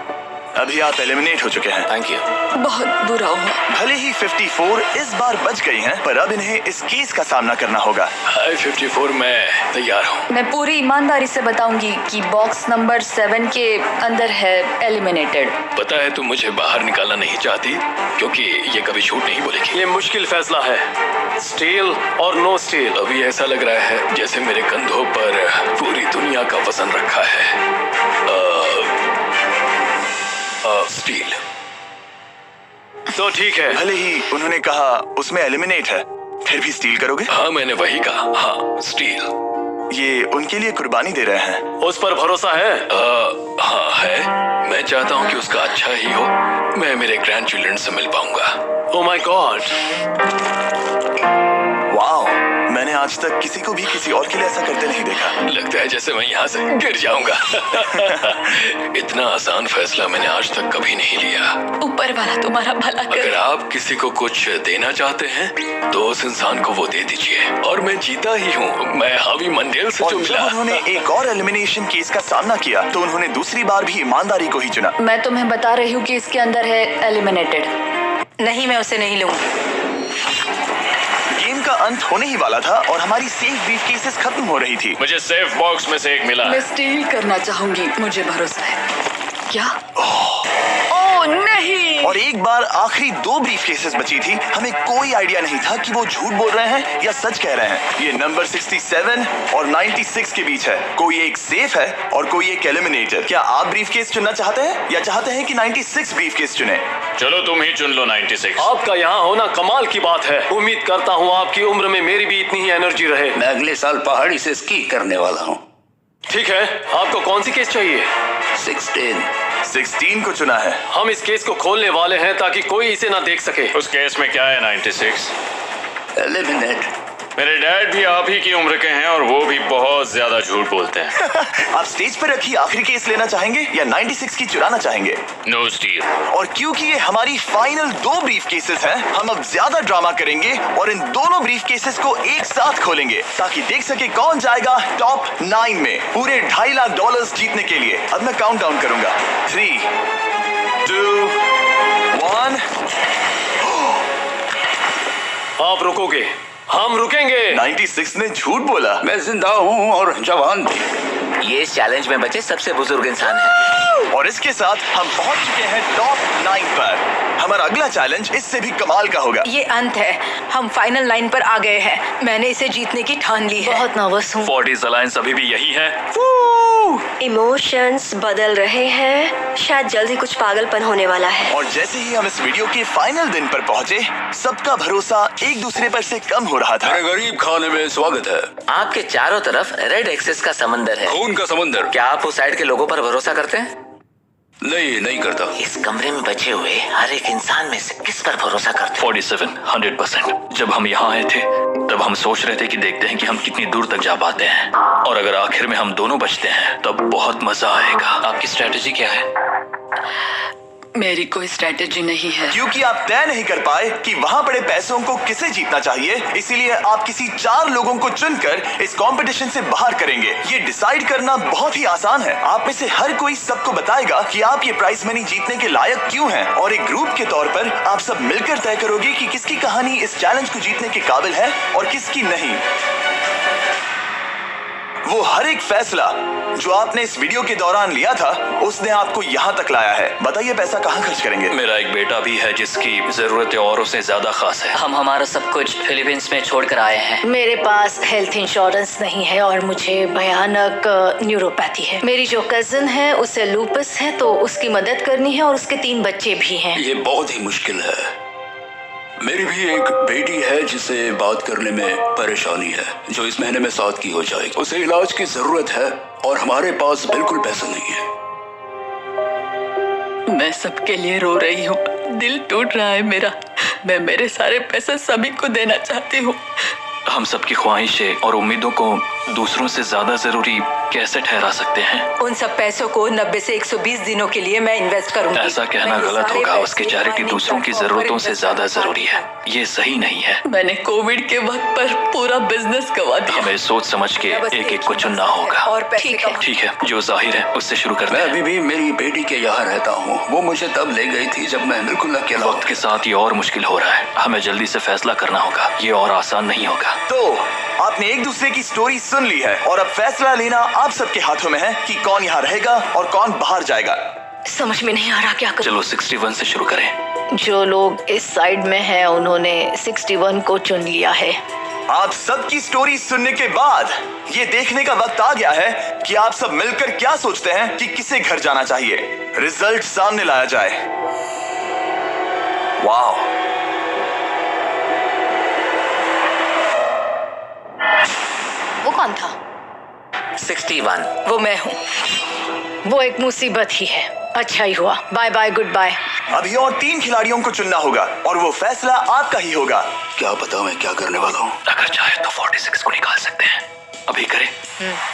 अभी आप एलिमिनेट हो चुके हैं। Thank you. बहुत बुरा हुआ। भले ही 54 इस बार बच गई हैं, पर अब इन्हें इस केस का सामना करना होगा। हाय 54, मैं तैयार हूँ। मैं पूरी ईमानदारी से बताऊंगी कि बॉक्स नंबर 7 के अंदर है एलिमिनेटेड। पता है तुम मुझे बाहर निकालना नहीं चाहती, क्योंकि ये कभी झूठ नहीं बोलेगी। ये मुश्किल फैसला है, स्टील और नो स्टील। अभी ऐसा लग रहा है जैसे मेरे कंधों पर पूरी दुनिया का वजन रखा है। स्टील। तो ठीक है। भले ही उन्होंने कहा उसमें एलिमिनेट है, फिर भी स्टील करोगे? हाँ, मैंने वही कहा। हाँ, स्टील। ये उनके लिए कुर्बानी दे रहे हैं। उस पर भरोसा है? हाँ है। मैं चाहता हूँ कि उसका अच्छा ही हो। मैं मेरे ग्रैंड चिल्ड्रन से मिल पाऊंगा। ओह माय गॉड। वाओ, मैंने आज तक किसी को भी किसी और के लिए ऐसा करते नहीं देखा। लगता है जैसे मैं यहाँ से गिर जाऊंगा। इतना आसान फैसला मैंने आज तक कभी नहीं लिया। ऊपर वाला तुम्हारा भला अगर करे। आप किसी को कुछ देना चाहते हैं तो उस इंसान को वो दे दीजिए। और मैं जीता ही हूँ। मैं हावी मंडेल से जो और जब मिला। उन्होंने एक और एलिमिनेशन केस का सामना किया, तो उन्होंने दूसरी बार भी ईमानदारी को ही चुना। मैं तुम्हें बता रही हूँ कि इसके अंदर है एलिमिनेटेड। नहीं, मैं उसे नहीं लूंगी। गेम का अंत होने ही वाला था और हमारी सेफ ब्रीफ केसेस खत्म हो रही थी। मुझे सेफ बॉक्स में से एक मिला। मैं स्टील करना चाहूंगी, मुझे भरोसा है। क्या? ओह नहीं। और एक बार आखिरी 2 ब्रीफ केसेस बची थी। हमें कोई आइडिया नहीं था कि वो झूठ बोल रहे हैं या सच कह रहे हैं। ये नंबर 67 और 96 के बीच है। कोई एक सेफ है और कोई एक एलिमिनेटेड। क्या आप ब्रीफ केस चुनना चाहते हैं या चाहते हैं कि 96 ब्रीफ केस चुने? चलो तुम ही चुन लो 96। आपका यहाँ होना कमाल की बात है। उम्मीद करता हूँ आपकी उम्र में मेरी भी इतनी ही एनर्जी रहे। मैं अगले साल पहाड़ी से स्की करने वाला हूँ। ठीक है, आपको कौन सी केस चाहिए? 16 को चुना है। हम इस केस को खोलने वाले हैं ताकि कोई इसे ना देख सके। उस केस में क्या है 96? एलिमिनेट। मेरे डैड भी आप ही की उम्र के हैं और वो भी बहुत ज्यादा झूठ बोलते हैं। आप स्टेज पर रखी आखिरी केस लेना चाहेंगे या 96 की चुराना चाहेंगे? No steal. और क्योंकि ये हमारी फाइनल 2 ब्रीफ केसेस हैं, हम अब ज्यादा ड्रामा करेंगे और इन दोनों ब्रीफ केसेस को एक साथ खोलेंगे ताकि देख सके कौन जाएगा टॉप 9 में पूरे $2.5 लाख जीतने के लिए। अब मैं काउंट डाउन करूंगा। 3, 2, 1। आप रुकोगे, हम रुकेंगे। 96 ने झूठ बोला। मैं जिंदा हूँ और जवान भी। ये इस चैलेंज में बचे सबसे बुजुर्ग इंसान है। और इसके साथ हम पहुंच चुके हैं टॉप 9 पर। हमारा अगला चैलेंज इससे भी कमाल का होगा। ये अंत है, हम फाइनल लाइन पर आ गए हैं। मैंने इसे जीतने की ठान ली है। बहुत नर्वस हूँ। 40s अलायंस अभी भी यही है। इमोशंस बदल रहे हैं, शायद जल्द ही कुछ पागलपन होने वाला है। और जैसे ही हम इस वीडियो के फाइनल दिन पर पहुंचे, सबका भरोसा एक दूसरे पर से कम हो रहा था। मेरे गरीब खाने में स्वागत है। आपके चारों तरफ रेड एक्सेस का समंदर है, खून का समंदर। क्या आप उस साइड के लोगों पर भरोसा करते हैं? नहीं करता। इस कमरे में बचे हुए हर एक इंसान में से किस पर भरोसा करते हैं? 47 100%। जब हम यहाँ आए थे तब हम सोच रहे थे कि देखते हैं कि हम कितनी दूर तक जा पाते हैं, और अगर आखिर में हम दोनों बचते हैं तब बहुत मजा आएगा। आपकी स्ट्रेटेजी क्या है? मेरी कोई स्ट्रेटेजी नहीं है। क्योंकि आप तय नहीं कर पाए कि वहां पड़े पैसों को किसे जीतना चाहिए, इसीलिए आप किसी 4 लोगों को चुनकर इस कंपटीशन से बाहर करेंगे। ये डिसाइड करना बहुत ही आसान है। आप में से हर कोई सबको बताएगा कि आप ये प्राइज मनी जीतने के लायक क्यों हैं, और एक ग्रुप के तौर पर आप सब मिलकर तय करोगे कि किसकी कहानी इस चैलेंज को जीतने के काबिल है और किसकी नहीं। वो हर एक फैसला जो आपने इस वीडियो के दौरान लिया था, उसने आपको यहाँ तक लाया है। बताइए पैसा कहाँ खर्च करेंगे? मेरा एक बेटा भी है जिसकी जरूरतें औरों से ज्यादा खास है। हम हमारा सब कुछ फिलीपींस में छोड़कर आए हैं। मेरे पास हेल्थ इंश्योरेंस नहीं है और मुझे भयानक न्यूरोपैथी है। मेरी जो कजिन है उसे लूपस है, तो उसकी मदद करनी है, और उसके 3 बच्चे भी हैं। ये बहुत ही मुश्किल है। मेरी भी एक बेटी है जिसे बात करने में परेशानी है, जो इस महीने में 7 की हो जाएगी। उसे इलाज की जरूरत है और हमारे पास बिल्कुल पैसा नहीं है। मैं सबके लिए रो रही हूँ, दिल टूट रहा है मेरा। मैं मेरे सारे पैसे सभी को देना चाहती हूँ। हम सबकी ख्वाहिशें और उम्मीदों को दूसरों से ज्यादा जरूरी कैसे ठहरा सकते हैं? उन सब पैसों को 90 से 120 दिनों के लिए मैं इन्वेस्ट करूंगी। ऐसा कहना गलत होगा। उसकी चैरिटी दूसरों की जरूरतों से ज्यादा जरूरी है। ये सही नहीं है। मैंने कोविड के वक्त पर पूरा बिजनेस गवा दिया। हमें सोच समझ के एक एक को चुनना होगा। ठीक है, जो जाहिर है उससे शुरू करते मैं हैं। अभी भी मेरी बेटी के यहाँ रहता हूँ। वो मुझे तब ले गई थी जब मैं बिल्कुल अकेला। वक्त के साथ ये और मुश्किल हो रहा है। हमें जल्दी से फैसला करना होगा। ये और आसान नहीं होगा। तो आपने एक दूसरे की स्टोरी सुन ली है और अब फैसला लेना आप सबके हाथों में है कि कौन यहाँ रहेगा और कौन बाहर जाएगा। समझ में नहीं आ रहा क्या करूं। चलो 61 से शुरू करें। जो लोग इस साइड में हैं उन्होंने 61 को चुन लिया है। आप सबकी स्टोरी सुनने के बाद ये देखने का वक्त आ गया है कि आप सब मिलकर क्या सोचते हैं कि किसे घर जाना चाहिए। रिजल्ट सामने लाया जाए। वाह, वो कौन था? 61। वो मैं हूँ। वो एक मुसीबत ही है। अच्छा ही हुआ। Bye bye, goodbye. अभी और 3 खिलाड़ियों को चुनना होगा और वो फैसला आपका ही होगा। क्या पता मैं क्या करने वाला हूँ। अगर चाहे तो 46 को निकाल सकते हैं। अभी करें।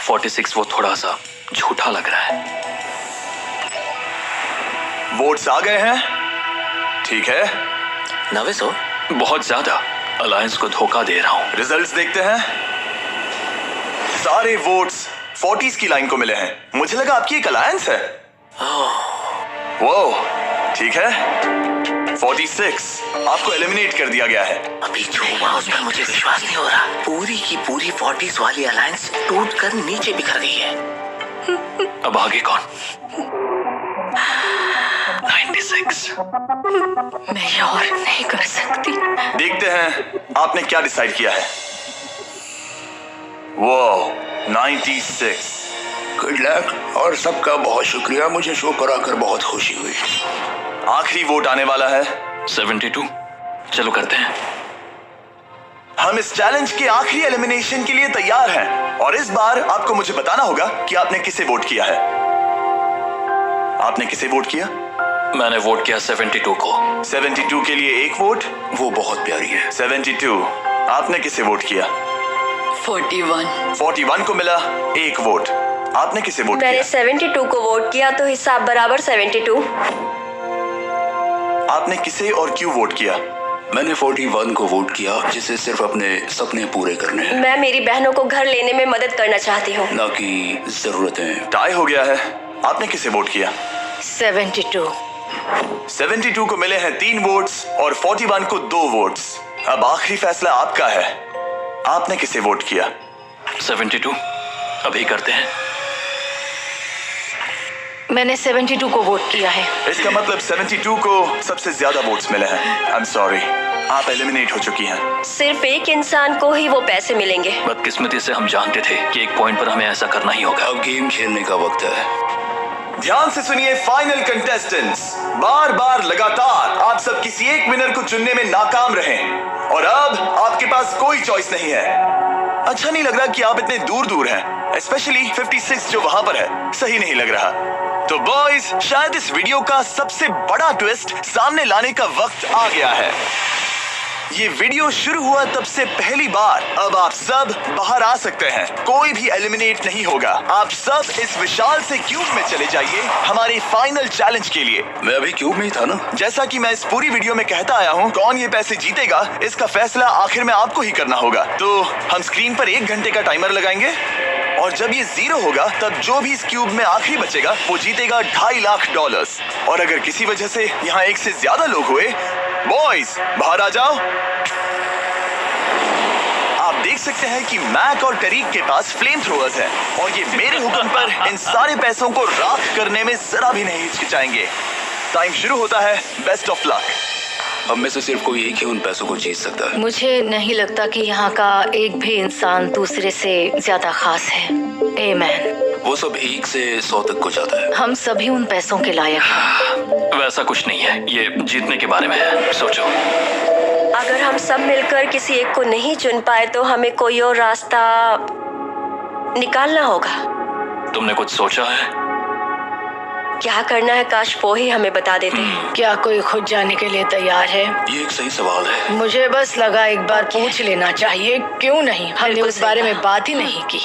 46 वो थोड़ा सा झूठा लग रहा है। वोट्स आ गए हैं। ठीक है, 900 बहुत ज्यादा। अलायंस को धोखा दे रहा हूँ। रिजल्ट्स देखते हैं। सारे वोट्स 40s की लाइन को मिले हैं। मुझे लगा आपकी एक अलायंस है। वो ठीक है। 46 आपको एलिमिनेट कर दिया गया है। अभी जो हुआ उस पर मुझे विश्वास नहीं हो रहा। पूरी की पूरी 40s वाली अलायंस टूटकर नीचे बिखर गई है। अब आगे कौन? 96। मैं ये और नहीं कर सकती। देखते हैं आपने क्या डिसाइड किया है। वो 96। गुड लक और सबका बहुत शुक्रिया। मुझे शो पर आकर बहुत खुशी हुई। आखिरी वोट आने वाला है। 72। चलो करते हैं। हम इस चैलेंज के आखिरी एलिमिनेशन के लिए तैयार हैं और इस बार आपको मुझे बताना होगा कि आपने किसे वोट किया है। आपने किसे वोट किया? मैंने वोट किया 72 को। 72 के लिए 1 वोट। वो बहुत प्यारी है। 72 आपने किसे वोट किया? 41। 41 को मिला 1 वोट। आपने किसे वोट मैंने किया? 72 को वोट किया, तो हिसाब बराबर 72। आपने किसे और क्यों वोट किया? मैंने 41 को वोट किया, जिसे सिर्फ अपने सपने पूरे करने हैं, मैं मेरी बहनों को घर लेने में मदद करना चाहती हूँ। ना कि जरूरतें। टाई हो गया है। आपने किसे वोट किया? 72। 72 को मिले हैं 3 वोट्स और 41 को 2 वोट्स। अब आखिरी फैसला आपका है। आपने किसे वोट किया? 72 अभी करते हैं। मैंने 72 को वोट किया है। इसका मतलब 72 को सबसे ज्यादा वोट्स मिले हैं। आई एम सॉरी, आप एलिमिनेट हो चुकी हैं। सिर्फ एक इंसान को ही वो पैसे मिलेंगे। बदकिस्मती से हम जानते थे कि एक पॉइंट पर हमें ऐसा करना ही होगा। अब गेम खेलने का वक्त है। ध्यान से सुनिए फाइनल कंटेस्टेंट्स। बार बार लगातार आप सब किसी एक विनर को चुनने में नाकाम रहे और अब आपके पास कोई चॉइस नहीं है। अच्छा नहीं लग रहा कि आप इतने दूर दूर हैं, स्पेशली 56 जो वहां पर है। सही नहीं लग रहा। तो बॉयज, शायद इस वीडियो का सबसे बड़ा ट्विस्ट सामने लाने का वक्त आ गया है। ये वीडियो शुरू हुआ तब से पहली बार अब आप सब बाहर आ सकते हैं। कोई भी एलिमिनेट नहीं होगा। आप सब इस विशाल से क्यूब में चले जाइए हमारे फाइनल चैलेंज के लिए। मैं अभी क्यूब में ही था ना। जैसा कि मैं इस पूरी वीडियो में कहता आया हूँ, कौन ये पैसे जीतेगा इसका फैसला आखिर में आपको ही करना होगा। तो हम स्क्रीन पर 1 घंटे का टाइमर लगाएंगे और जब ये 0 होगा तब जो भी इस क्यूब में आखिरी बचेगा वो जीतेगा $2.5 लाख। और अगर किसी वजह से यहाँ 1 से ज्यादा लोग हुए, बॉयज बाहर आ जाओ। आप देख सकते हैं कि मैक और टरीक के पास फ्लेम थ्रोअर्स हैं और ये मेरे हुक्म पर इन सारे पैसों को राख करने में जरा भी नहीं हिचकिचाएंगे। टाइम शुरू होता है। Best of luck. अब में से सिर्फ कोई एक ही उन पैसों को जीत सकता है। मुझे नहीं लगता कि यहाँ का एक भी इंसान दूसरे से ज्यादा खास है। आमीन। वो सब 1 से 100 तक को जाता है। हम सभी उन पैसों के लायक हैं। वैसा कुछ नहीं है, ये जीतने के बारे में है। सोचो, अगर हम सब मिलकर किसी एक को नहीं चुन पाए तो हमें कोई और रास्ता निकालना होगा। तुमने कुछ सोचा है? क्या करना है, काश वो ही हमें बता देते। क्या कोई खुद जाने के लिए तैयार है? ये एक सही सवाल है। मुझे बस लगा एक बार पूछ लेना चाहिए। क्यों नहीं? हमने उस बारे में बात ही नहीं की।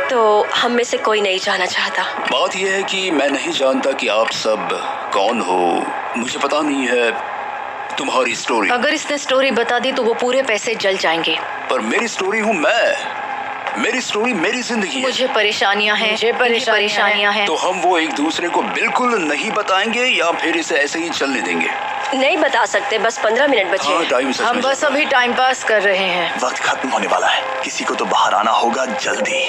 तो हम में से कोई नहीं जाना चाहता। बात यह है कि मैं नहीं जानता कि आप सब कौन हो। मुझे पता नहीं है तुम्हारी स्टोरी। अगर इसने स्टोरी बता दी तो वो पूरे पैसे जल जाएंगे। पर मेरी स्टोरी हूँ मैं। मेरी स्टोरी मेरी जिंदगी है। मुझे परेशानियां हैं। तो हम वो एक दूसरे को बिल्कुल नहीं बताएंगे या फिर इसे ऐसे ही चलने देंगे? नहीं बता सकते, बस 15 मिनट बचे। हाँ, टाइम सच हम में बस अभी टाइम पास कर रहे हैं। वक्त खत्म होने वाला है। किसी को तो बाहर आना होगा जल्दी।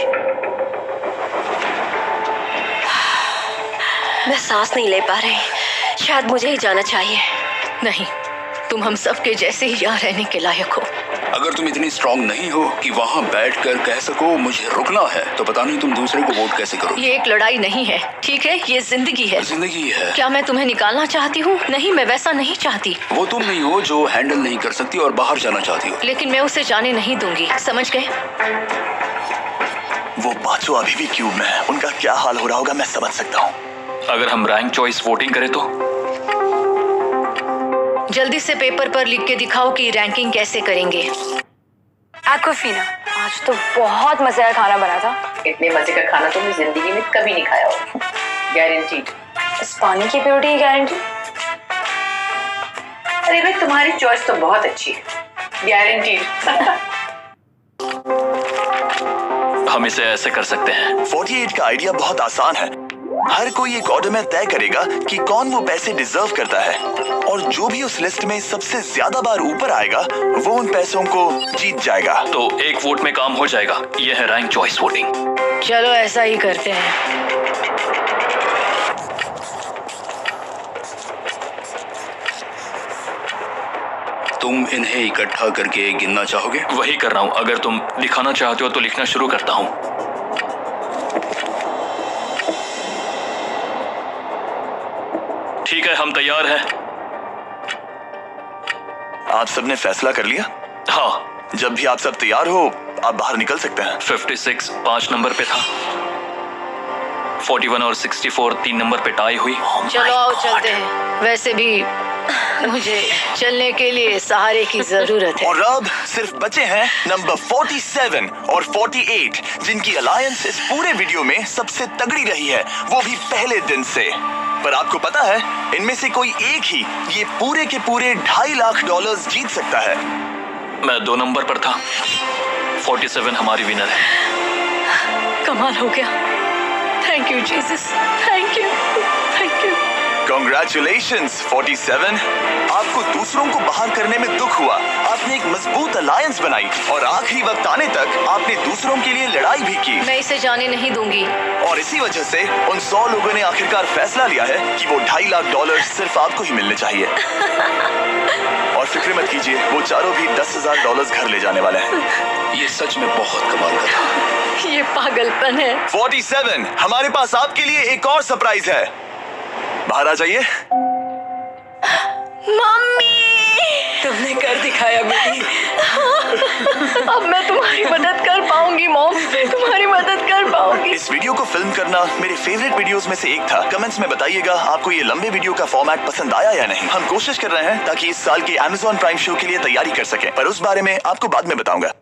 मैं सांस नहीं ले पा रही। शायद मुझे ही जाना चाहिए। नहीं, तुम हम सब के जैसे ही यहाँ रहने के लायक हो। अगर तुम इतनी स्ट्रांग नहीं हो कि वहाँ बैठकर कह सको मुझे रुकना है, तो पता नहीं तुम दूसरे को वोट कैसे करोगे। ये एक लड़ाई नहीं है, ठीक है? ये जिंदगी है। जिंदगी है। क्या मैं तुम्हें निकालना चाहती हूँ? नहीं, मैं वैसा नहीं चाहती। वो तुम नहीं हो जो हैंडल नहीं कर सकती और बाहर जाना चाहती हो। लेकिन मैं उसे जाने नहीं दूंगी, समझ गए? वो बाचो अभी भी क्यूब में है। उनका क्या हाल हो रहा होगा मैं समझ सकता हूँ। अगर हम रैंक चॉइस वोटिंग करें तो? जल्दी से पेपर पर लिख के दिखाओ कि रैंकिंग कैसे करेंगे। एक्वाफीना, आज तो बहुत मजेदार खाना बना था। इतने मजे का खाना तुमने जिंदगी में कभी नहीं खाया हो। गारंटीड। इस पानी की प्योरिटी की गारंटी? अरे भाई, तुम्हारी चॉइस तो बहुत अच्छी है। गारंटीड। हम इसे ऐसे कर सकते हैं। 48 का आइडिया बहुत आसान है। हर कोई एक ऑर्डर में तय करेगा कि कौन वो पैसे डिजर्व करता है और जो भी उस लिस्ट में सबसे ज्यादा बार ऊपर आएगा वो उन पैसों को जीत जाएगा। तो 1 वोट में काम हो जाएगा। ये है रैंक चॉइस वोटिंग। चलो ऐसा ही करते हैं। तुम इन्हें इकट्ठा करके गिनना चाहोगे? वही कर रहा हूँ। अगर तुम दिखाना चाहते हो तो लिखना शुरू करता हूँ। ठीक है, हम तैयार हैं। आप सबने फैसला कर लिया? हाँ। जब भी आप सब तैयार हो आप बाहर निकल सकते हैं। 56 5 नंबर पे था। 41 और 64 3 नंबर पे टाई हुई। चलो आओ चलते हैं। वैसे भी मुझे चलने के लिए सहारे की जरूरत है। और अब सिर्फ बचे हैं नंबर 47 और 48, जिनकी अलायंस इस पूरे वीडियो में सबसे तगड़ी रही है, वो भी पहले दिन से। पर आपको पता है, इनमें से कोई एक ही ये पूरे के पूरे $2.5 लाख जीत सकता है। मैं 2 नंबर पर था। 47 हमारी विनर है। कमाल हो गया। Thank you Jesus, thank you, thank you. Congratulations 47। आपको दूसरों को बाहर करने में दुख हुआ, आपने एक मजबूत अलायंस बनाई और आखिरी वक्त आने तक आपने दूसरों के लिए लड़ाई भी की। मैं इसे जाने नहीं दूंगी। और इसी वजह से उन 100 लोगों ने आखिरकार फैसला लिया है कि वो $2.5 लाख सिर्फ आपको ही मिलने चाहिए। और फिक्र मत कीजिए, वो चारों भी $10,000 घर ले जाने वाले हैं। ये सच में बहुत कमाल का था। ये पागलपन है। 47, हमारे पास आपके लिए एक और सरप्राइज है। बाहर आ जाइए। मम्मी, तुमने कर दिखाया बेटी। अब मैं तुम्हारी मदद कर पाऊंगी मॉम, तुम्हारी मदद कर पाऊंगी। इस वीडियो को फिल्म करना मेरे फेवरेट वीडियोस में से एक था। कमेंट्स में बताइएगा आपको ये लंबे वीडियो का फॉर्मेट पसंद आया या नहीं। हम कोशिश कर रहे हैं ताकि इस साल के Amazon प्राइम शो के लिए तैयारी कर सकें, पर उस बारे में आपको बाद में बताऊंगा।